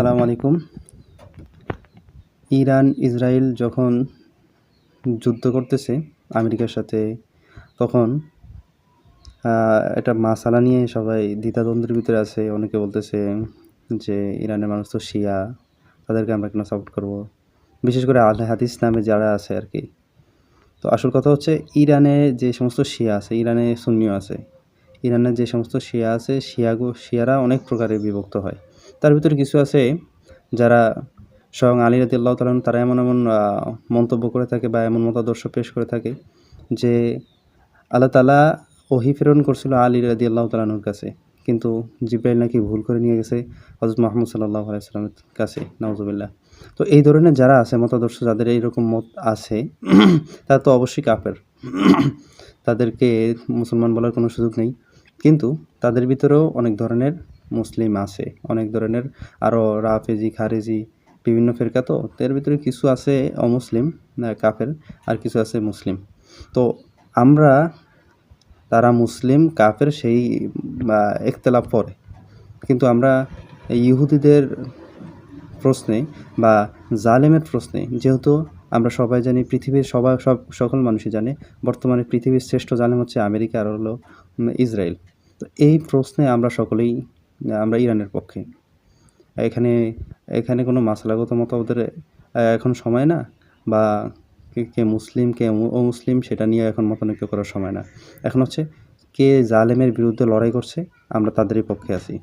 আসসালামু আলাইকুম। Iran Israel যখন যুদ্ধ করতেছে আমেরিকার সাথে, তখন একটা মাসালা নিয়ে সবাই দ্বিধাদ্বন্দ্বের ভিতরে আছে। অনেকে বলতেছে যে ইরানের মানুষ তো শিয়া, তাদেরকে আমরা কেন সাপোর্ট করব? বিশেষ করে আহলে হাদিস নামে যারা আছে আর কি। তো আসল কথা হচ্ছে, ইরানে যে সমস্ত শিয়া আছে, ইরানে সুন্নিও আছে। ইরানের যে সমস্ত শিয়া আছে, শিয়ারা অনেক প্রকারের বিভক্ত হয়। তার ভিতরে কিছু আছে যারা স্বয়ং আলী রাদিয়াল্লাহু তাআলা আনহু, তারা এমন মন্তব্য করে থাকে বা এমন মতাদর্শ পেশ করে থাকে যে আল্লাহ তাআলা ওহী প্রেরণ করছিল আলী রাদিয়াল্লাহু তাআলা আনহুর কাছে, কিন্তু জিবরাইল নাকি ভুল করে নিয়ে গেছে হযরত মুহাম্মদ সাল্লাল্লাহু আলাইহি ওয়াসাল্লামের কাছে, নাউজুবিল্লাহ। তো এই ধরনের যারা আছে মতাদর্শ, যাদের এইরকম মত আছে, তারা তো অবশ্যই কাফের। তাদেরকে মুসলমান বলার কোনো সুযোগ নেই। কিন্তু তাদের ভিতরেও অনেক ধরনের মুসলিম আছে, অনেক ধরনের আরও রাফেজি, খারেজি, বিভিন্ন ফেরকা। তো এর ভিতরে কিছু আছে অমুসলিম, কাফের, আর কিছু আছে মুসলিম। তো আমরা, তারা মুসলিম কাফের সেই ইখতিলাফ পরে, কিন্তু আমরা ইহুদিদের প্রশ্নে বা জালেমের প্রশ্নে, যেহেতু আমরা সবাই জানি, পৃথিবীর সকল মানুষই জানে বর্তমানে পৃথিবীর শ্রেষ্ঠ জালেম হচ্ছে আমেরিকা, আর হলো ইসরায়েল। তো এই প্রশ্নে আমরা সকলেই আমরা ইরানের পক্ষে। এখানে এখানে কোনো মাসলাগত মতবাদের এখন সময় না, বা কে মুসলিম কে অমুসলিম সেটা নিয়ে এখন মতানৈক্য করার সময় না। এখন হচ্ছে কে জালেমের বিরুদ্ধে লড়াই করছে, আমরা তাদেরই পক্ষে আছি।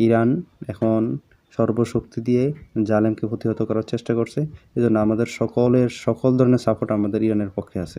ইরান এখন সর্বশক্তি দিয়ে জালেমকে প্রতিহত করার চেষ্টা করছে। এজন্য আমাদের সকল ধরনের সাপোর্ট আমাদের ইরানের পক্ষে আছে।